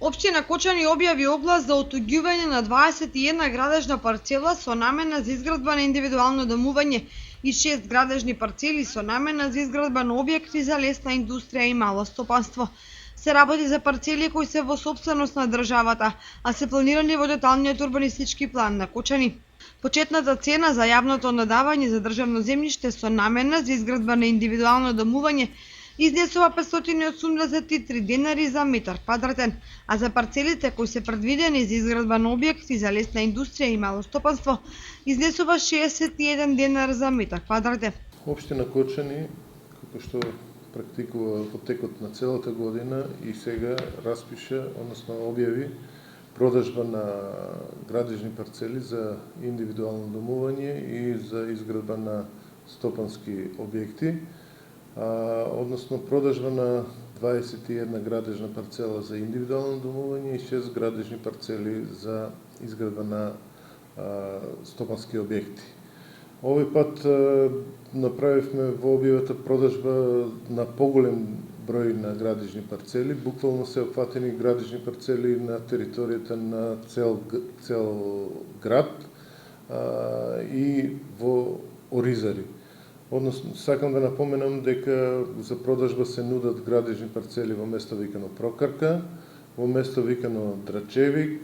Општина Кочани објави оглас за отуѓување на 21 градежна парцела со намена за изградба на индивидуално домување и 6 градежни парцели со намена за изградба на објекти за лесна индустрија и мало стопанство. Се работи за парцели кои се во сопственост на државата, а се планирани во деталниот урбанистички план на Кочани. Почетната цена за јавното надавање за државно земјиште со намена за изградба на индивидуално домување изнесува 583 денари за метар квадратен, а за парцелите кои се предвидени за изградба на објекти за лесна индустрија и мало стопанство изнесува 61 денар за метар квадратен. Општина Кочани, како што практикува во текот на целата година и сега распиша, односно објави продажба на градежни парцели за индивидуално домување и за изградба на стопански објекти, односно продажба на 21 градежна парцела за индивидуално домување и 6 градежни парцели за изградба на стопански објекти. Овој пат направивме во објавата продажба на поголем број на градежни парцели, буквално се опфатени градежни парцели на територијата на цел град и во Оризари. Односно, сакам да напоменам дека за продажба се нудат градежни парцели во место викано Прокарка, во место викано Драчевик,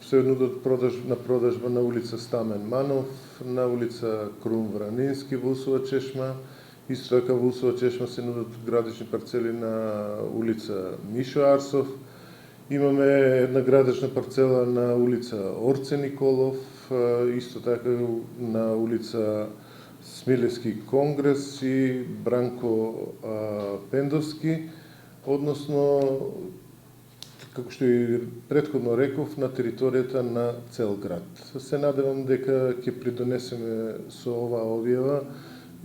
се нудат продажба на улица Стамен Манов, на улица Крум Вранински во Усова чешма, исто така во Усова чешма се нудат градежни парцели на улица Мишо Арсов. Имаме една градежна парцела на улица Орце Николов, исто така на улица Смилевски Конгрес и Бранко Пендовски, односно, како што и претходно реков, на територијата на цел град. Се надевам дека ќе придонесеме со оваа објава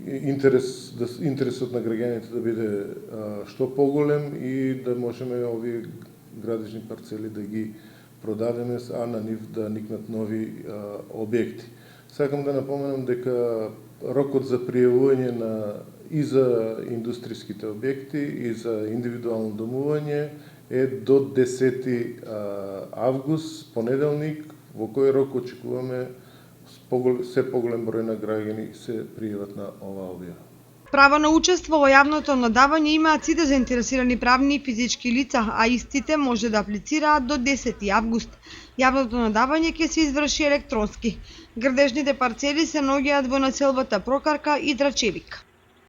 интересот на граѓаните да биде што поголем и да можеме овие градежни парцели да ги продадеме, а на нив да никнат нови објекти. Сакам да напоменам дека рокот за пријавување и за индустријските објекти и за индивидуално домување е до 10 август, понеделник, во кој рок очекуваме се поголем број на граѓани се пријават на оваа објава. Право на учество во јавното надавање имаат сите заинтересирани правни и физички лица, а истите може да аплицираат до 10 август. Јавното надавање ќе се изврши електронски. Градежните парцели се наоѓаат во населбата Прокарка и Драчевик.